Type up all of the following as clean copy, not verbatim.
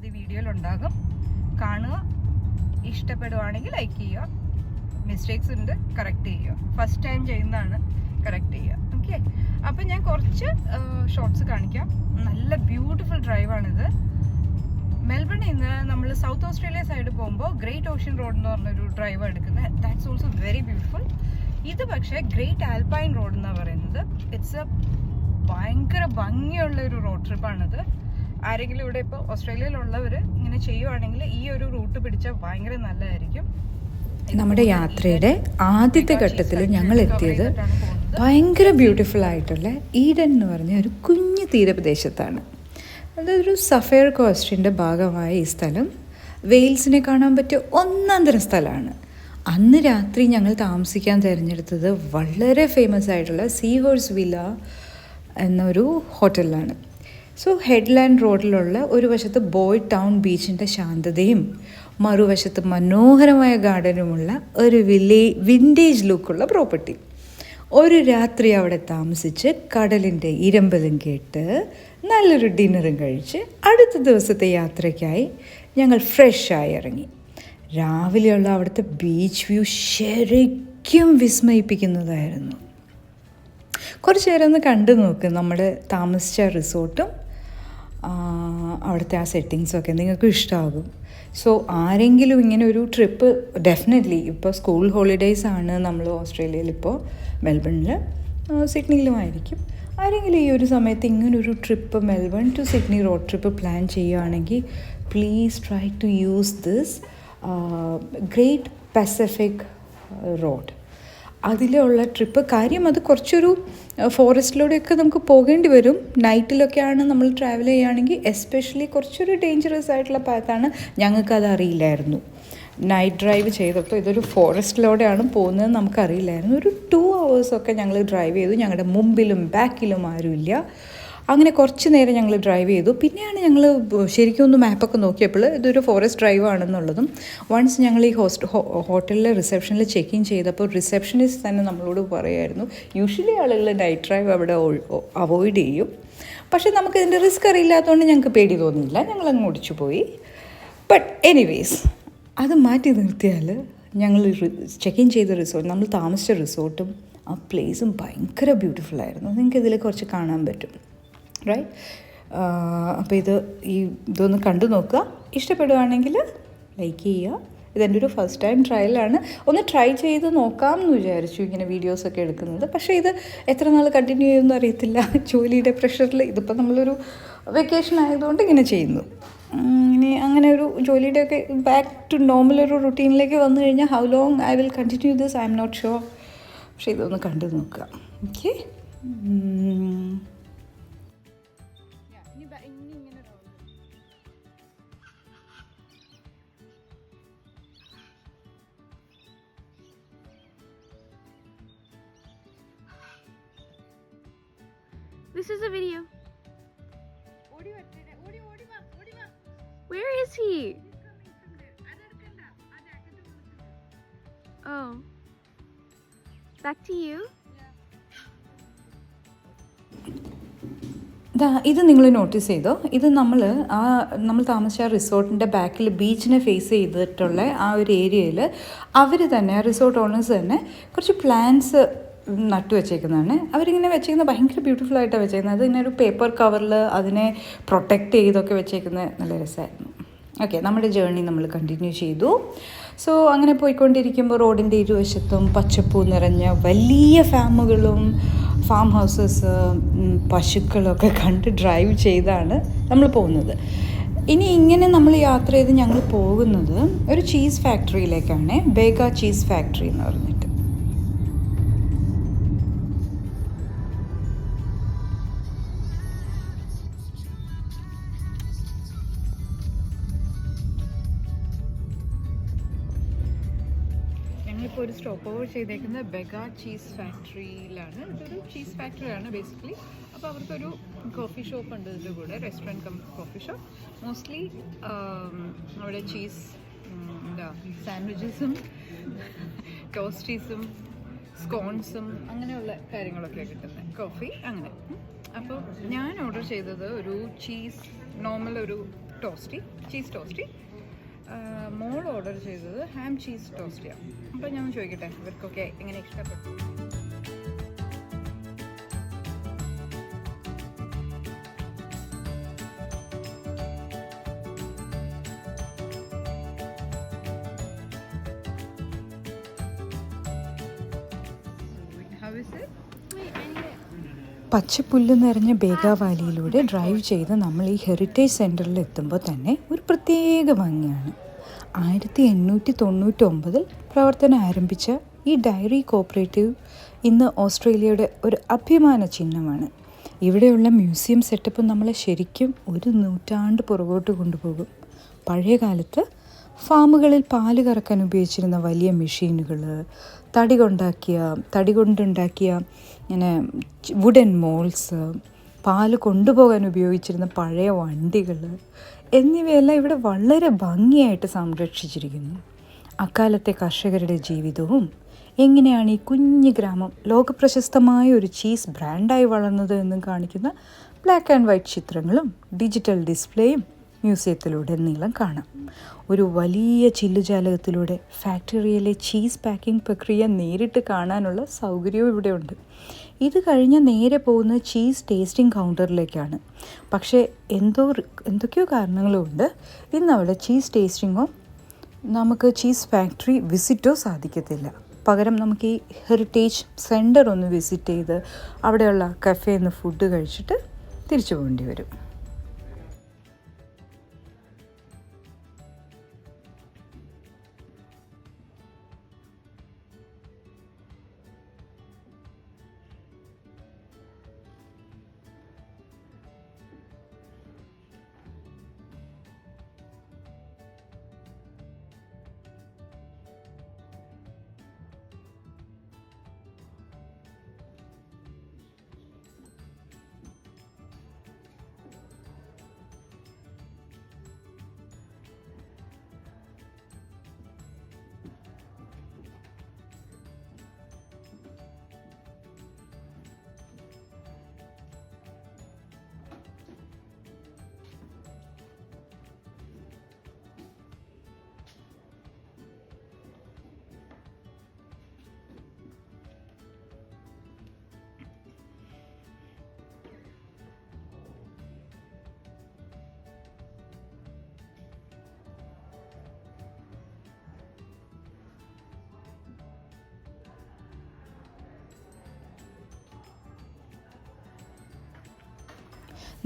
അത് ഈ വീഡിയോയിലുണ്ടാകും. കാണുക, ഇഷ്ടപ്പെടുവാണെങ്കിൽ ലൈക്ക് ചെയ്യുക. മിസ്റ്റേക്സ് ഉണ്ട്, കറക്റ്റ് ചെയ്യുക. ഫസ്റ്റ് ടൈം ചെയ്യുന്നതാണ്, കറക്റ്റ് ചെയ്യുക. ഓക്കെ, അപ്പം ഞാൻ കുറച്ച് ഷോർട്സ് കാണിക്കാം. നല്ല ബ്യൂട്ടിഫുൾ ഡ്രൈവാണിത്. മെൽബണിൽ നിന്ന് നമ്മൾ സൗത്ത് ഓസ്ട്രേലിയ സൈഡ് പോകുമ്പോൾ ഗ്രേറ്റ് ഓഷ്യൻ റോഡ് എന്ന് പറഞ്ഞൊരു ഡ്രൈവ് എടുക്കുന്നത്. That's also very beautiful. ഇത് പക്ഷേ ഗ്രേറ്റ് ആൽപൈൻ റോഡ് എന്നാണ് പറയുന്നത്. ഇറ്റ്സ് എ ഭയങ്കര ഭംഗിയുള്ള ഒരു റോഡ് ട്രിപ്പാണിത്. ആരെങ്കിലും ഇവിടെ ഇപ്പോൾ ഓസ്ട്രേലിയയിലുള്ളവർ ഇങ്ങനെ ചെയ്യുവാണെങ്കിൽ ഈ ഒരു റൂട്ട് പിടിച്ചാൽ ഭയങ്കര നല്ലതായിരിക്കും. നമ്മുടെ യാത്രയുടെ ആദ്യത്തെ ഘട്ടത്തിൽ ഞങ്ങൾ എത്തിയത് ഭയങ്കര ബ്യൂട്ടിഫുൾ ആയിട്ടുള്ള ഈഡൻ എന്ന് പറഞ്ഞ ഒരു കുഞ്ഞു തീരപ്രദേശത്താണ്. അതൊരു സഫയർ കോസ്റ്റിൻ്റെ ഭാഗമായ ഈ സ്ഥലം വെയിൽസിനെ കാണാൻ പറ്റിയ ഒന്നാം തരം സ്ഥലമാണ്. അന്ന് രാത്രി ഞങ്ങൾ താമസിക്കാൻ തിരഞ്ഞെടുത്തത് വളരെ ഫേമസ് ആയിട്ടുള്ള സീ ഹോഴ്സ് വില്ല എന്നൊരു ഹോട്ടലിലാണ്. സോ ഹെഡ്ലാൻഡ് റോഡിലുള്ള ഒരു വശത്ത് ബോയ് ടൗൺ ബീച്ചിൻ്റെ ശാന്തതയും മറുവശത്ത് മനോഹരമായ ഗാർഡനുമുള്ള ഒരു വിൻറ്റേജ് ലുക്കുള്ള പ്രോപ്പർട്ടി. ഒരു രാത്രി അവിടെ താമസിച്ച് കടലിൻ്റെ ഇരമ്പലും കേട്ട് നല്ലൊരു ഡിന്നറും കഴിച്ച് അടുത്ത ദിവസത്തെ യാത്രയ്ക്കായി ഞങ്ങൾ ഫ്രഷായി ഇറങ്ങി. രാവിലെയുള്ള അവിടുത്തെ ബീച്ച് വ്യൂ ശരിക്കും വിസ്മയിപ്പിക്കുന്നതായിരുന്നു. കുറച്ച് നേരം ഒന്ന് കണ്ടു നോക്ക് നമ്മൾ താമസിച്ച റിസോർട്ടും അവിടുത്തെ ആ സെറ്റിങ്സൊക്കെ നിങ്ങൾക്ക് ഇഷ്ടമാകും. സോ ആരെങ്കിലും ഇങ്ങനെ ഒരു ട്രിപ്പ് ഡെഫിനറ്റ്ലി, ഇപ്പോൾ സ്കൂൾ ഹോളിഡേയ്സ് ആണ് നമ്മൾ ഓസ്ട്രേലിയയിൽ, ഇപ്പോൾ മെൽബണിൽ സിഡ്നിയിലുമായിരിക്കും. ആരെങ്കിലും ഈ ഒരു സമയത്ത് ഇങ്ങനൊരു trip Melbourne to Sydney road trip plan ചെയ്യുകയാണെങ്കിൽ please try to use this great Pacific road. അതിലുള്ള ട്രിപ്പ് കാര്യം അത് കുറച്ചൊരു ഫോറസ്റ്റിലൂടെയൊക്കെ നമുക്ക് പോകേണ്ടി വരും. നൈറ്റിലൊക്കെയാണ് നമ്മൾ ട്രാവൽ ചെയ്യുകയാണെങ്കിൽ എസ്പെഷ്യലി കുറച്ചൊരു ഡേഞ്ചറസ് ആയിട്ടുള്ള പാത്താണ്. ഞങ്ങൾക്കത് അറിയില്ലായിരുന്നു. നൈറ്റ് ഡ്രൈവ് ചെയ്തപ്പോൾ ഇതൊരു ഫോറസ്റ്റിലൂടെയാണ് പോകുന്നത് നമുക്കറിയില്ലായിരുന്നു. ഒരു 2 hours ഞങ്ങൾ ഡ്രൈവ് ചെയ്തു. ഞങ്ങളുടെ മുമ്പിലും ബാക്കിലും ആരുമില്ല. അങ്ങനെ കുറച്ച് നേരം ഞങ്ങൾ ഡ്രൈവ് ചെയ്തു. പിന്നെയാണ് ഞങ്ങൾ ശരിക്കും ഒന്ന് മാപ്പൊക്കെ നോക്കിയപ്പോൾ ഇതൊരു ഫോറസ്റ്റ് ഡ്രൈവ് ആണെന്നുള്ളതും. വൺസ് ഞങ്ങൾ ഈ ഹോട്ടലിലെ റിസപ്ഷനിൽ ചെക്ക് ഇൻ ചെയ്തപ്പോൾ റിസപ്ഷനിസ്റ്റ് തന്നെ നമ്മളോട് പറയുമായിരുന്നു, യൂഷ്വലി ആളുകൾ നൈറ്റ് ഡ്രൈവ് അവിടെ അവോയ്ഡ് ചെയ്യും. പക്ഷേ നമുക്കിതിൻ്റെ റിസ്ക് അറിയില്ലാത്തതുകൊണ്ട് ഞങ്ങൾക്ക് പേടി തോന്നിയില്ല, ഞങ്ങളങ്ങ് ഓടിച്ചു പോയി. ബട്ട് എനിവേസ്, അത് മാറ്റി നിർത്തിയാൽ ഞങ്ങൾ ചെക്ക് ഇൻ ചെയ്ത റിസോർട്ട്, നമ്മൾ താമസിച്ച റിസോർട്ടും ആ പ്ലേസും ഭയങ്കര ബ്യൂട്ടിഫുള്ളായിരുന്നു. നിങ്ങൾക്ക് ഇതിൽ കുറച്ച് കാണാൻ പറ്റും, റൈറ്റ്? അപ്പോൾ ഇതൊന്ന് കണ്ടു നോക്കുക. ഇഷ്ടപ്പെടുകയാണെങ്കിൽ ലൈക്ക് ചെയ്യുക. ഇതെൻ്റെ ഒരു ഫസ്റ്റ് ടൈം ട്രയലാണ്. ഒന്ന് ട്രൈ ചെയ്ത് നോക്കാം എന്ന് വിചാരിച്ചു ഇങ്ങനെ വീഡിയോസൊക്കെ എടുക്കുന്നത്. പക്ഷേ ഇത് എത്ര നാൾ കണ്ടിന്യൂ ചെയ്യുമെന്ന് അറിയത്തില്ല, ജോലിയുടെ പ്രഷറിൽ. ഇതിപ്പോൾ നമ്മളൊരു വെക്കേഷൻ ആയതുകൊണ്ട് ഇങ്ങനെ ചെയ്യുന്നു. ഇനി അങ്ങനെ ഒരു ജോലിയുടെയൊക്കെ ബാക്ക് ടു നോർമൽ ഒരു റുട്ടീനിലേക്ക് വന്നു കഴിഞ്ഞാൽ how long I will continue this I am not sure. പക്ഷേ ഇതൊന്ന് കണ്ടു നോക്കുക. Okay, This is a video. Where is he? Oh. Back to you. ഇത് നിങ്ങൾ നോട്ടീസ് ചെയ്തോ? ഇത് നമ്മൾ താമസിച്ച റിസോർട്ടിൻ്റെ ബാക്കിൽ ബീച്ചിനെ ഫേസ് ചെയ്തിട്ടുള്ള ആ ഒരു ഏരിയയിൽ അവർ തന്നെ, റിസോർട്ട് ഓണേഴ്സ് തന്നെ കുറച്ച് പ്ലാന്റ്സ് നട്ടു വെച്ചേക്കുന്നതാണ്. അവരിങ്ങനെ വെച്ചേക്കുന്നത് ഭയങ്കര ബ്യൂട്ടിഫുൾ ആയിട്ടാണ് വെച്ചേക്കുന്നത്. അതിങ്ങനെ ഒരു പേപ്പർ കവറിൽ അതിനെ പ്രൊട്ടക്റ്റ് ചെയ്തൊക്കെ വെച്ചേക്കുന്നത് നല്ല രസമായിരുന്നു. ഓക്കെ, നമ്മുടെ ജേർണി നമ്മൾ കണ്ടിന്യൂ ചെയ്തു. സോ അങ്ങനെ പോയിക്കൊണ്ടിരിക്കുമ്പോൾ റോഡിൻ്റെ ഇരുവശത്തും പച്ചപ്പൂ നിറഞ്ഞ വലിയ ഫാമുകളും ഫാം ഹൗസസ്, പശുക്കളൊക്കെ കണ്ട് ഡ്രൈവ് ചെയ്താണ് നമ്മൾ പോകുന്നത്. ഇനി ഇങ്ങനെ നമ്മൾ യാത്ര ചെയ്ത് ഞങ്ങൾ പോകുന്നത് ഒരു ചീസ് ഫാക്ടറിയിലേക്കാണ്, ബേഗ ചീസ് ഫാക്ടറി എന്ന് പറഞ്ഞിട്ട്. ഞങ്ങളിപ്പോൾ ഒരു സ്റ്റോപ്പ് ഓവർ ചെയ്തേക്കുന്നത് ബെഗ ചീസ് ഫാക്ടറിയിലാണ്. ഇതൊരു ചീസ് ഫാക്ടറിയാണ് ബേസിക്കലി. അപ്പോൾ അവർക്കൊരു കോഫി ഷോപ്പ് ഉണ്ട് ഇതിൻ്റെ കൂടെ, restaurant cum coffee shop. Mostly അവിടെ ചീസ് സാൻഡ്വിച്ചസും ടോസ്റ്റീസും സ്കോൺസും അങ്ങനെയുള്ള കാര്യങ്ങളൊക്കെ കിട്ടുന്നത്, കോഫി അങ്ങനെ. അപ്പോൾ ഞാൻ ഓർഡർ ചെയ്തത് ഒരു ചീസ് നോർമൽ ഒരു ടോസ്റ്റി, ചീസ് ടോസ്റ്റി. മോൾ ഓർഡർ ചെയ്തത് ഹാം ചീസ് ടോസ്റ്റിയാണ്. അപ്പോൾ ഞാൻ ചോദിക്കട്ടെ ഇവർക്കൊക്കെ എങ്ങനെ ഇഷ്ടപ്പെട്ടു. പച്ചപ്പുല്ല് നിറഞ്ഞ ബേഗാവാലിയിലൂടെ ഡ്രൈവ് ചെയ്ത് നമ്മൾ ഈ ഹെറിറ്റേജ് സെൻറ്ററിൽ എത്തുമ്പോൾ തന്നെ ഒരു പ്രത്യേക ഭംഗിയാണ്. 1899 പ്രവർത്തനം ആരംഭിച്ച ഈ ഡയറി കോഓപ്പറേറ്റീവ് ഇന്ന് ഓസ്ട്രേലിയയുടെ ഒരു അഭിമാന ചിഹ്നമാണ്. ഇവിടെയുള്ള മ്യൂസിയം സെറ്റപ്പ് നമ്മളെ ശരിക്കും ഒരു നൂറ്റാണ്ട് പുറകോട്ട് കൊണ്ടുപോകും. പഴയ കാലത്ത് ഫാമുകളിൽ പാല് കറക്കാൻ ഉപയോഗിച്ചിരുന്ന വലിയ മെഷീനുകൾ, തടി കൊണ്ടുണ്ടാക്കിയ ഇങ്ങനെ വുഡൻ മോൾസ്, പാല് കൊണ്ടുപോകാൻ ഉപയോഗിച്ചിരുന്ന പഴയ വണ്ടികൾ എന്നിവയെല്ലാം ഇവിടെ വളരെ ഭംഗിയായിട്ട് സംരക്ഷിച്ചിരിക്കുന്നു. അക്കാലത്തെ കർഷകരുടെ ജീവിതവും എങ്ങനെയാണ് ഈ കുഞ്ഞു ഗ്രാമം ലോകപ്രശസ്തമായ ഒരു ചീസ് ബ്രാൻഡായി വളർന്നത് എന്നും കാണിക്കുന്ന ബ്ലാക്ക് ആൻഡ് വൈറ്റ് ചിത്രങ്ങളും ഡിജിറ്റൽ ഡിസ്പ്ലേയും മ്യൂസിയത്തിലൂടെ നീളം കാണാം. ഒരു വലിയ ചില്ലുജാലകത്തിലൂടെ ഫാക്ടറിയിലെ ചീസ് പാക്കിംഗ് പ്രക്രിയ നേരിട്ട് കാണാനുള്ള സൗകര്യവും ഇവിടെയുണ്ട്. ഇത് കഴിഞ്ഞ് നേരെ പോകുന്ന ചീസ് ടേസ്റ്റിംഗ് കൗണ്ടറിലേക്കാണ്. പക്ഷേ എന്തൊക്കെയോ കാരണങ്ങളുണ്ട് ഇന്ന് അവിടെ ചീസ് ടേസ്റ്റിങ്ങോ നമുക്ക് ചീസ് ഫാക്ടറി വിസിറ്റോ സാധിക്കത്തില്ല. പകരം നമുക്ക് ഈ ഹെറിറ്റേജ് സെൻറ്റർ ഒന്ന് വിസിറ്റ് ചെയ്ത് അവിടെയുള്ള കഫേയിൽ നിന്ന് ഫുഡ് കഴിച്ചിട്ട് തിരിച്ചു പോകേണ്ടി വരും.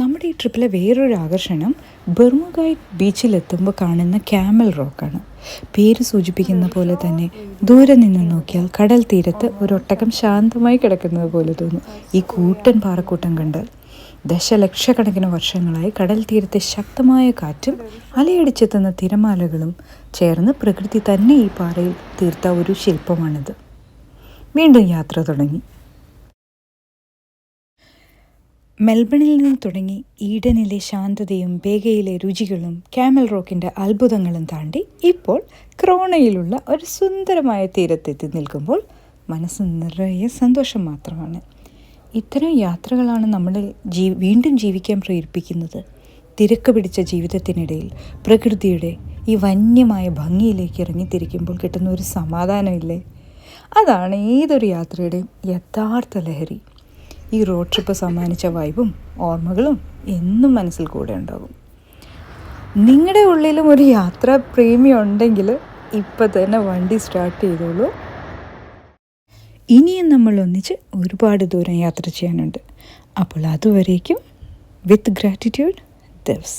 നമ്മുടെ ഈ ട്രിപ്പിലെ വേറൊരു ആകർഷണം ബെർമുഗൈറ്റ് ബീച്ചിലെത്തുമ്പോൾ കാണുന്ന ക്യാമൽ റോക്കാണ്. പേര് സൂചിപ്പിക്കുന്ന പോലെ തന്നെ ദൂരെ നിന്ന് നോക്കിയാൽ കടൽ തീരത്ത് ഒരു ഒട്ടകം ശാന്തമായി കിടക്കുന്നത് പോലെ തോന്നും. ഈ കൂട്ടൻ പാറക്കൂട്ടം കണ്ടാൽ ദശലക്ഷക്കണക്കിന് വർഷങ്ങളായി കടൽ തീരത്തെ ശക്തമായ കാറ്റും അലയടിച്ചെത്തുന്ന തിരമാലകളും ചേർന്ന് പ്രകൃതി തന്നെ ഈ പാറയിൽ തീർത്ത ഒരു ശില്പമാണിത്. വീണ്ടും യാത്ര തുടങ്ങി. മെൽബണിൽ നിന്ന് തുടങ്ങി ഈഡനിലെ ശാന്തതയും ബേഗയിലെ രുചികളും ക്യാമൽ റോക്കിൻ്റെ അത്ഭുതങ്ങളും താണ്ടി ഇപ്പോൾ ക്രോണയിലുള്ള ഒരു സുന്ദരമായ തീരത്തെത്തി നിൽക്കുമ്പോൾ മനസ്സ് നിറയെ സന്തോഷം മാത്രമാണ്. ഇത്തരം യാത്രകളാണ് നമ്മളെ വീണ്ടും ജീവിക്കാൻ പ്രേരിപ്പിക്കുന്നത്. തിരക്ക് പിടിച്ച ജീവിതത്തിനിടയിൽ പ്രകൃതിയുടെ ഈ വന്യമായ ഭംഗിയിലേക്ക് ഇറങ്ങിത്തിരിക്കുമ്പോൾ കിട്ടുന്ന ഒരു സമാധാനമില്ലേ, അതാണ് ഏതൊരു യാത്രയുടെയും യഥാർത്ഥ ലഹരി. ഈ റോഡ് ട്രിപ്പ് സമ്മാനിച്ച വൈബും ഓർമ്മകളും എന്നും മനസ്സിൽ കൂടെ ഉണ്ടാകും. നിങ്ങളുടെ ഉള്ളിലും ഒരു യാത്രാ പ്രേമി ഉണ്ടെങ്കിൽ ഇപ്പം തന്നെ വണ്ടി സ്റ്റാർട്ട് ചെയ്തോളൂ. ഇനിയും നമ്മൾ ഒന്നിച്ച് ഒരുപാട് ദൂരം യാത്ര ചെയ്യാനുണ്ട്. അപ്പോൾ അതുവരേക്കും വിത്ത് ഗ്രാറ്റിറ്റ്യൂഡ് ദിവസ്.